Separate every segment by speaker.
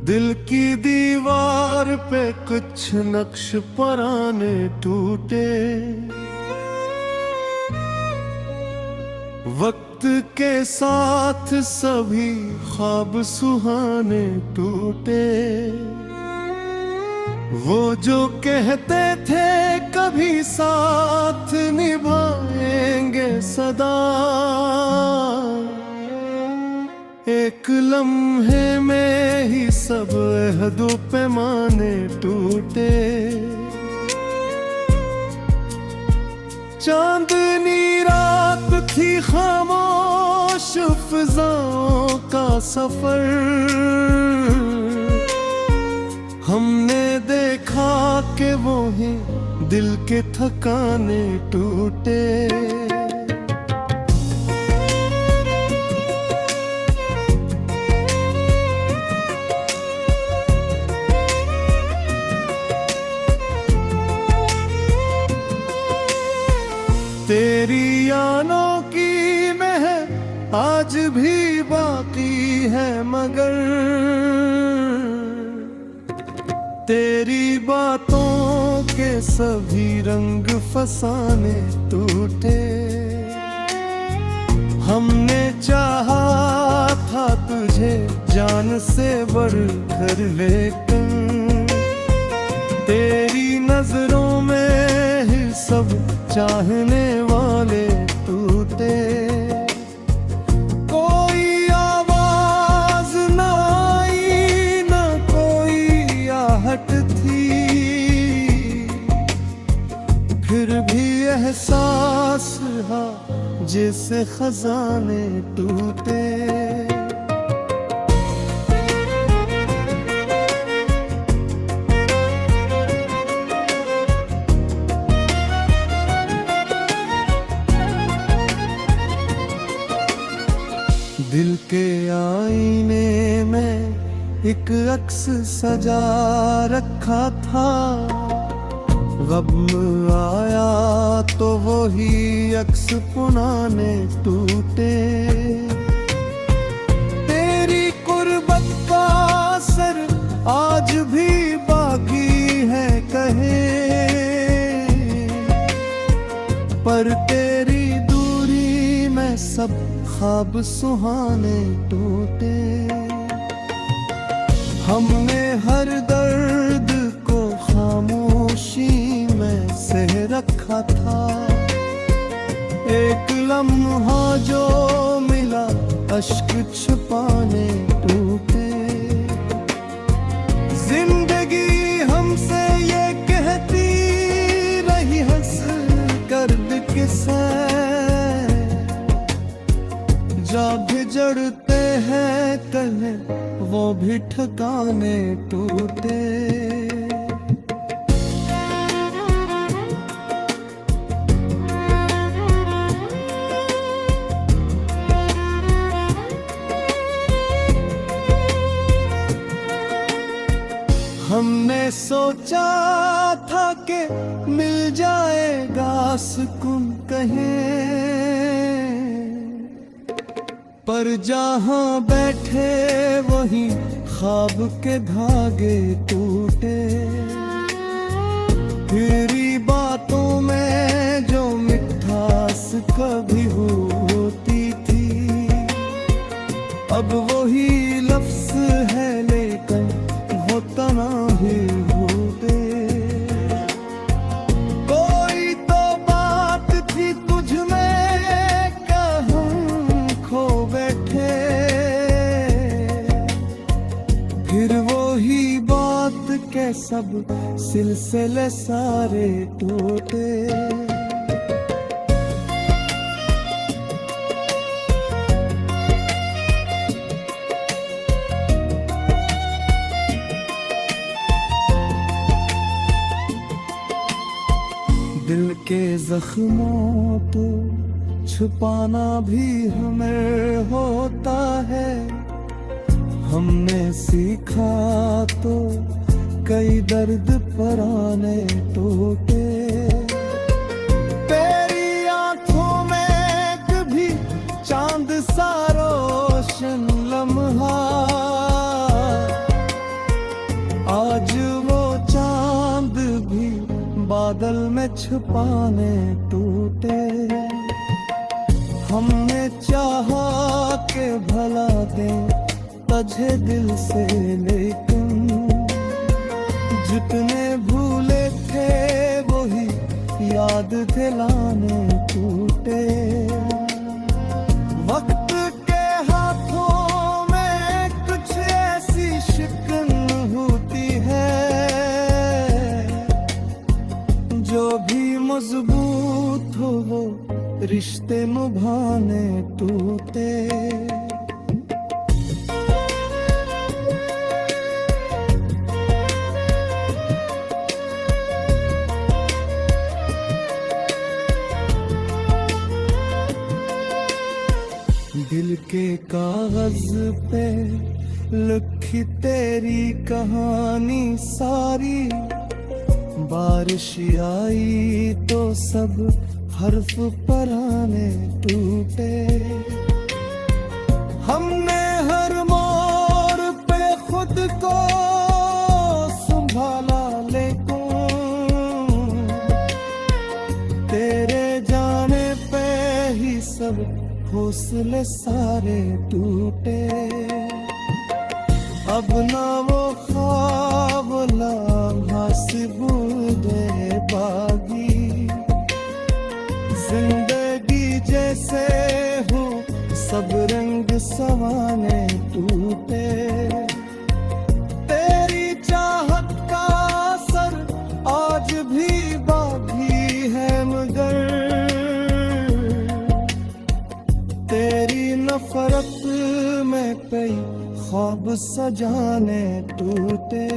Speaker 1: दिल की दीवार पे कुछ नक्श पुराने टूटे, वक्त के साथ सभी ख्वाब सुहाने टूटे। वो जो कहते थे कभी साथ निभाएंगे सदा, एक लम्हे में ही सब अहद पैमाने टूटे। चांदनी रात थी खामोश फिजाओं का सफर, हमने देखा कि वो ही दिल के थकाने टूटे। तेरी यादों की महक आज भी बाकी है, मगर तेरी बातों के सभी रंग फसाने टूटे। हमने चाहा था तुझे जान से बढ़कर, लेकिन तेरी नजरों में ही सब चाहने वाले टूटे। कोई आवाज न आई न कोई आहट थी, फिर भी एहसास रहा जैसे खजाने टूटे। दिल के आईने में एक अक्स सजा रखा था, गम आया तो वही अक्स पुराने टूटे। तेरी कुर्बत का असर आज भी बाकी है कहे, पर तेरी दूरी में सब ख्वाब सुहाने टूटे। हमने हर दर्द को खामोशी में सह रखा था, एक लम्हा जो मिला अश्क छुपाने टूटे। जिंदगी हमसे ये कहती रही हंस कर किसे, जब जड़ते हैं कहे वो भी ठिकाने टूटे। हमने सोचा था कि मिल जाएगा सुकून कहीं, पर जहाँ बैठे वहीं ख्वाब के धागे टूटे। तेरी बातों में जो मिठास कभी होती थी, अब वही लफ्ज है लेकिन होता ना ही होते। कोई तो बात थी तुझ में क्या हम खो बैठे, फिर वही बात के सब सिलसिले सारे टूटे। दिल के जख्मों को छुपाना भी हमें होता है, हमने सीखा तो कई दर्द पराने टूटे। तेरी आंखों में कभी चांद सा रोशन लम्हा, में छुपाने टूटे। हमने चाहा के भला दे तुझे दिल से, लेकिन जितने भूले थे वही याद दिलाने टूटे। वक्त के हाथों में कुछ ऐसी शिकन होती है, जो भी मजबूत हो वो रिश्ते निभाने टूटे। दिल के कागज पे लिखी तेरी कहानी सारी, बारिश आई तो सब हर्फ पराने टूटे। हमने हर मोड़ पे खुद को संभाला, लेकिन तेरे जाने पे ही सब हौसले सारे टूटे। अब ना वो ख्वाब लम्हा से बूढ़े बागी, जिंदगी जैसे हो सब रंग सवाने टूटे। तेरी चाहत का असर आज भी बाकी है, मगर तेरी नफरत में कई ख्वाब सजाने टूटे।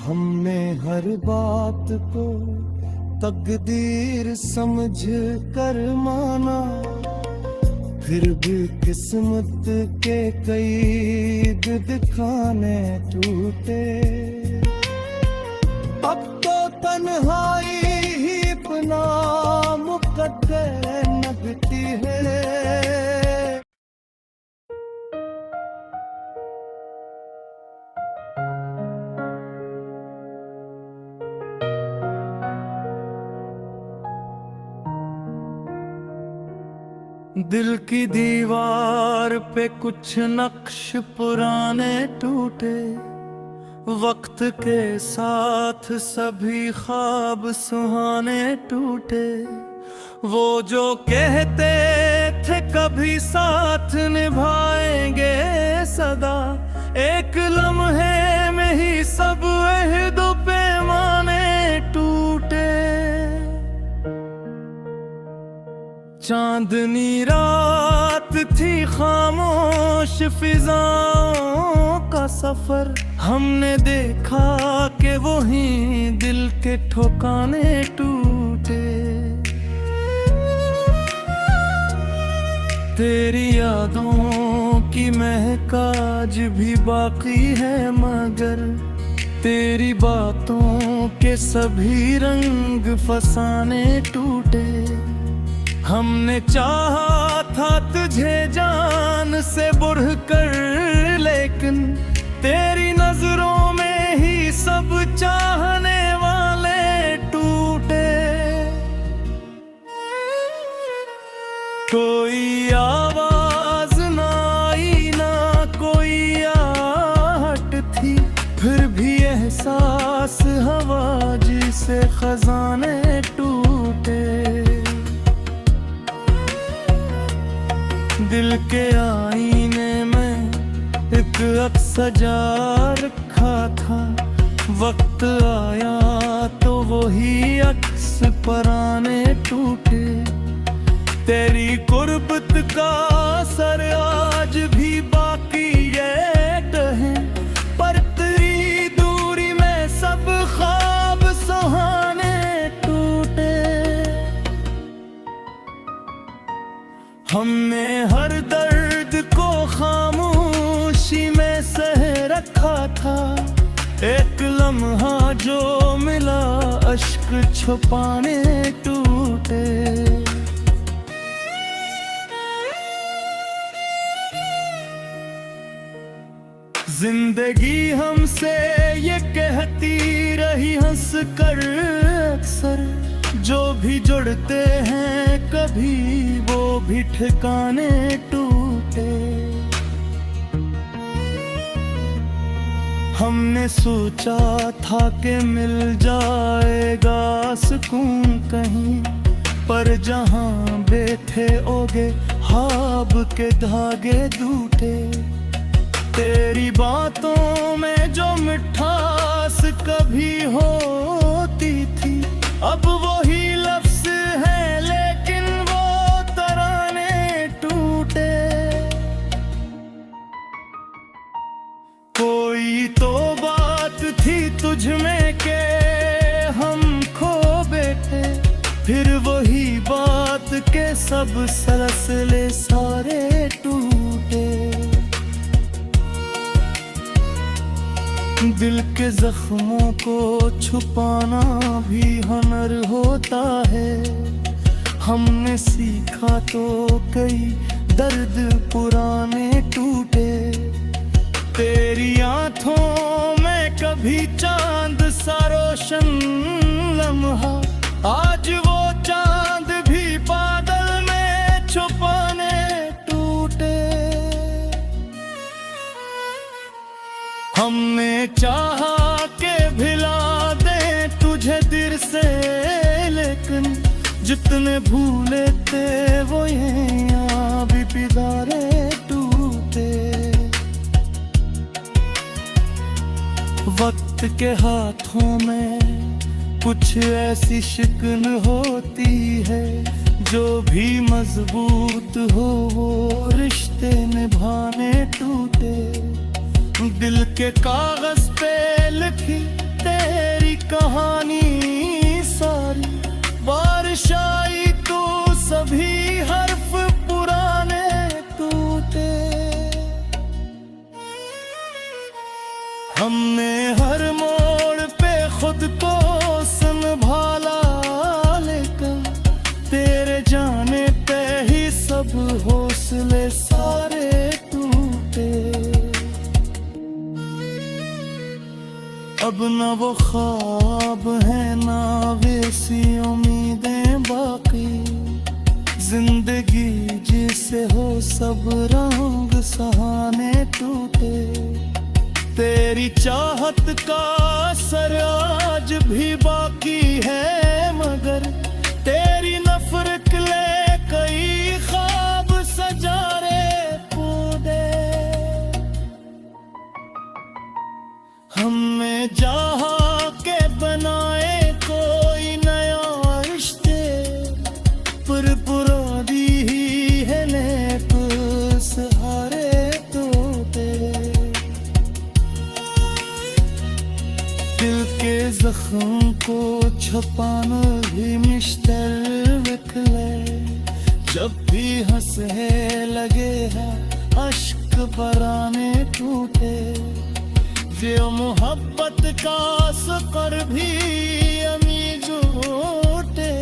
Speaker 1: हमने हर बात को तकदीर समझ कर माना, फिर भी किस्मत के कई दिखाने टूटे। अब तो तन्हाई ही अपना मुकद्दर लगती है। दिल की दीवार पे कुछ नक्श पुराने टूटे, वक्त के साथ सभी ख्वाब सुहाने टूटे। वो जो कहते थे कभी साथ निभाएंगे सदा, एक लम्हे में ही सब अहद पैमाने टूटे। चांदनी रात थी खामोश फिजाओं का सफर, हमने देखा कि वही दिल के ठिकाने टूटे। तेरी यादों की महक आज भी बाकी है, मगर तेरी बातों के सभी रंग फसाने टूटे। हमने चाहा था तुझे जान से बढ़ कर, लेकिन तेरी नजरों में ही सब चाहने वाले टूटे। कोई आवाज ना आई ना कोई आहट थी, फिर भी एहसास हवा जिसे खजाने टूटे। दिल के आईने में एक अक्स सजा रखा था, वक्त आया तो वही अक्स पराने टूटे। तेरी कुर्बत का असर आज भी बाकी ये कहे, पर तेरी दूरी में सब ख्वाब सुहाने टूटे। हमने हर दर्द को खामोशी में सह रखा था, एक लम्हा जो मिला अश्क छुपाने टूटे। टूटे। जिंदगी हमसे ये कहती रही हंस कर अक्सर, जो भी जुड़ते हैं कभी वो भी ठिकाने टूटे। हमने सोचा था कि मिल जाएगा सुकून कहीं, पर जहां बैठे ओगे ख्वाब के धागे टूटे। तेरी बातों में जो मिठास कभी होती थी, अब वही लफ्ज है लेकिन वो तराने टूटे। कोई तो बात थी तुझ में के हम खो बैठे, फिर वही बात के सब सिलसिले सारे टूटे। दिल के जख्मों को छुपाना भी हुनर होता है, हमने सीखा तो कई दर्द पुराने टूटे। तेरी आंखों में कभी चांद सा रोशन लम्हा, आज वो चांद भी बादल में छुपाने टूटे। हमने चाहा के भिला दे तुझे दिल से, लेकिन जितने भूले थे वो यहाँ भी पिदारे टूटे। वक्त के हाथों में कुछ ऐसी शिकन होती है, जो भी मजबूत हो वो रिश्ते निभाने टूटे। दिल के कागज पे लिखी तेरी कहानी सारी, बारिश आई तो सभी हर्फ पुराने टूटे। हमने हर मोड़ पे खुद को संभाला, लेकिन तेरे जाने पे ही सब हौसले सारे टूटे। अब ना वो ख्वाब है ना वैसी उम्मीदें बाकी, जिंदगी जिसे हो सब रंग सहाने टूटे। तेरी चाहत का असर आज भी बाकी है, मगर तेरी नफरत ले कई ख्वाब सजारे पूरे। हमने चाहा के बनाए कोई नया रिश्ते, पर पुरानी ही है नेक सहारे टूटे। दिल के जख्म को छुपाना भी मुश्किल निकले, जब भी हंसने लगे है अश्क बराने टूटे। ये मोहब्बत का सफर भी अमी झूठे,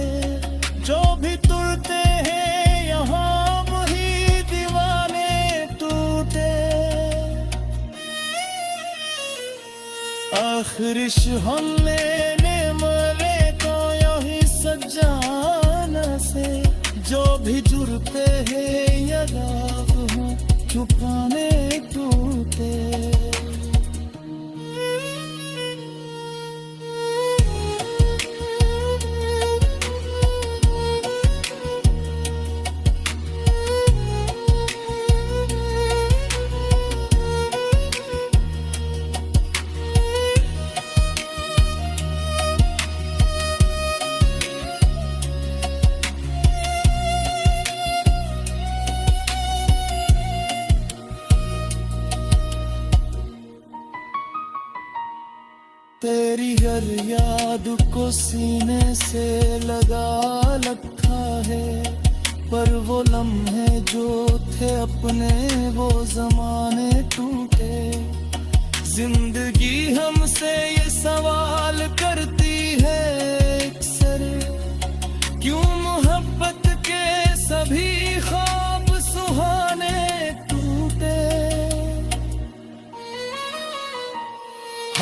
Speaker 1: जो भी तुरते हैं यहाँ वही दीवाने टूटे। आखिरिश हम लेने मरे तो यही सजाना से, जो भी जुड़ते हैं या राग हो छुपाने टूटे। तेरी हर याद को सीने से लगा रखा है, पर वो लम्हे जो थे अपने वो जमाने टूटे। जिंदगी हमसे ये सवाल करती है अक्सर, क्यों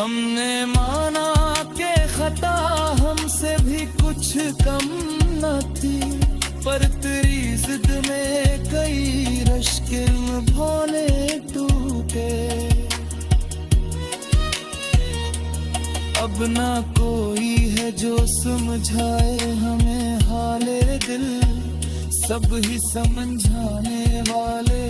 Speaker 1: हमने माना के खता हमसे भी कुछ कम न थी, पर तेरी जिद में कई रश्किल भोले टूटे। अब ना कोई है जो समझाए हमें हाले दिल, सब ही समझाने वाले।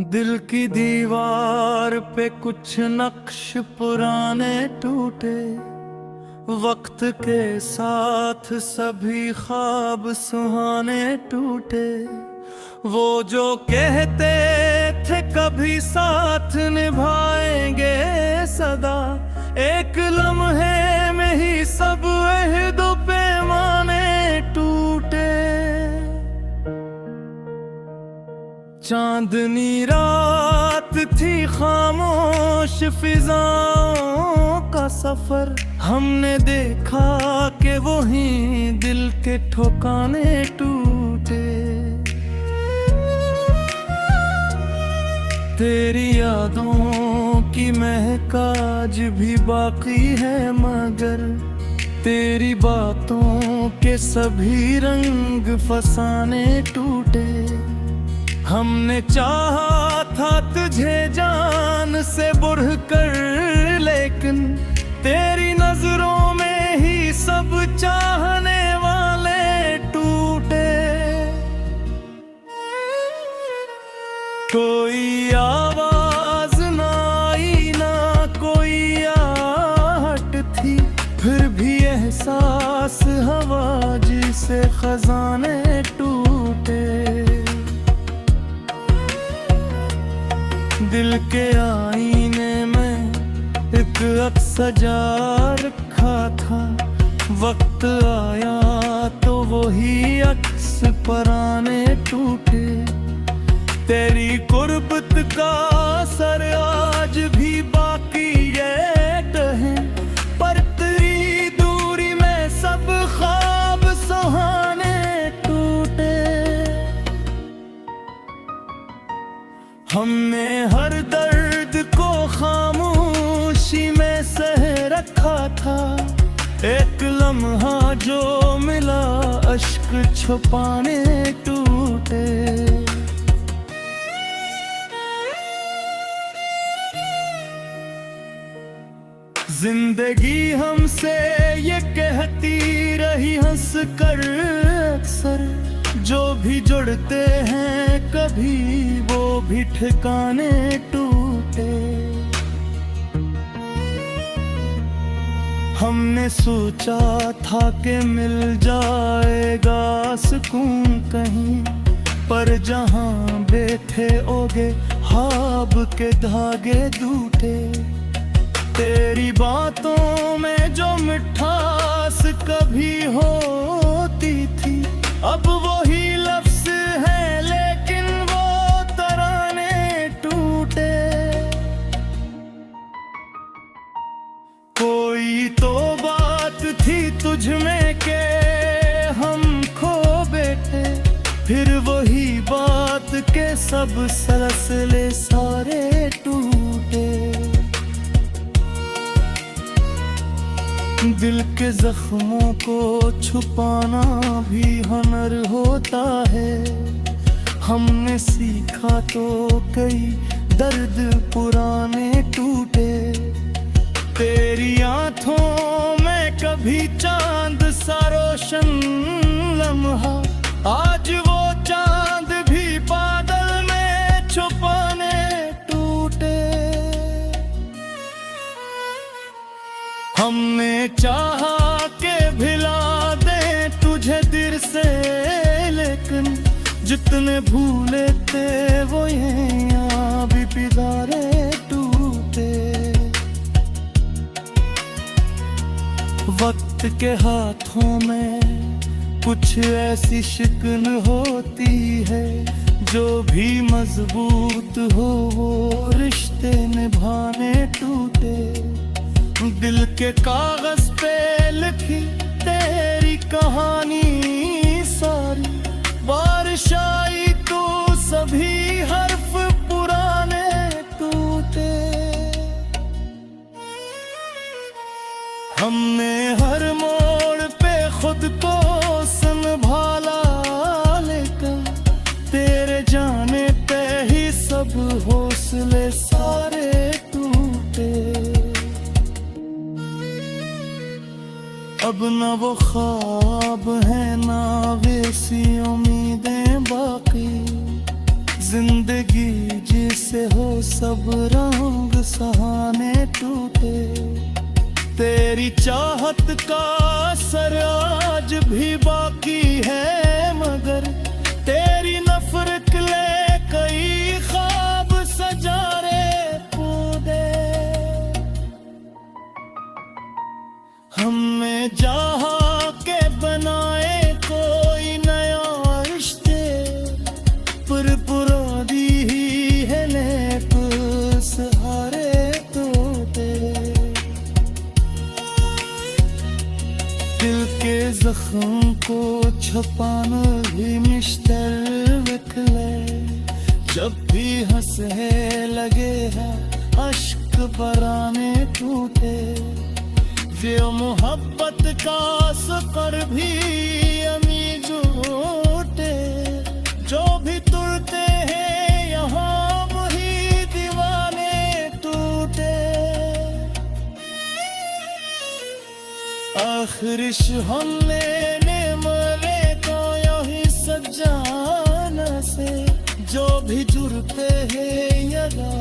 Speaker 1: दिल की दीवार पे कुछ नक्श पुराने टूटे, वक्त के साथ सभी ख्वाब सुहाने टूटे। वो जो कहते थे कभी साथ निभाएंगे सदा, एक लम्हे में ही सब अहद पैमाने टूटे। चांदनी रात थी खामोश फिजाओं का सफर, हमने देखा कि वही दिल के ठिकाने टूटे। तेरी यादों की महक आज भी बाकी है, मगर तेरी बातों के सभी रंग फसाने टूटे। हमने चाहा था तुझे जान से बढ़ कर, लेकिन तेरी नजरों में ही सब चाहने वाले टूटे। कोई आवाज ना आई ना कोई आहट थी, फिर भी एहसास हवा जिसे खजाने टूटे। दिल के आईने में एक अक्स सजा रखा था, वक्त आया तो वही अक्स पराने टूटे। तेरी कुर्बत का असर आज भी बाकी है कहे, पर तेरी दूरी में सब ख्वाब सुहाने टूटे। हमने हर दर्द को खामोशी में सह रखा था, एक लम्हा जो मिला अश्क छुपाने टूटे। जिंदगी हमसे ये कहती रही हंस कर अक्सर, जो भी जुड़ते हैं कभी वो भी ठिकाने टूटे। हमने सोचा था कि मिल जाएगा सुकून कहीं, पर जहां बैठे ओगे ख्वाब के धागे टूटे। तेरी बातों में जो मिठास कभी होती थी, अब वही लफ्ज है लेकिन वो तराने टूटे। कोई तो बात थी तुझ में के हम खो बैठे, फिर वही बात के सब सिलसिले सारे टूटे। दिल के जख्मों को छुपाना भी हुनर होता है, हमने सीखा तो कई दर्द पुराने टूटे। तेरी आंखों में कभी चांद सा रोशन लम्हा, आज वो चांद भी बादल में छुपाने टूटे। हमने चाहा के भिला दे तुझे दिल से, लेकिन जितने भूले थे वो यहाँ भी पिघारे टूटे। वक्त के हाथों में कुछ ऐसी शिकन होती है, जो भी मजबूत हो वो रिश्ते निभाने टूटे। दिल के कागज पे लिखी तेरी कहानी सारी, बारिश आई तो सभी हर्फ पुराने टूटे। हमने हर मोड़ पे खुद को संभाला, लेकिन तेरे जाने पे ही सब हौसले सारे टूटे। अब ना वो ख्वाब है ना वैसी उम्मीदें बाकी, जिंदगी जिसे हो सब रंग सहाने टूटे। तेरी चाहत का असर आज भी बाकी है, मगर तेरी नफरत ले कई ख्वाब सजारे कूदे। हमने चाहा के बनाए कोई नया रिश्ते, पर पुरानी ही है लेप सहारे टूटे। दिल के जख्म को छुपाना भी मुश्किल निकले, जब भी हंसने लगे है अश्क बराने टूटे। वो मोहब्बत का सफर भी अमी झूठे, जो भी तुरते हैं यहाँ वही दीवाने टूटे। आखिरिश हम लेने मरे तो यही सजाना से, जो भी जुड़ते हैं यदा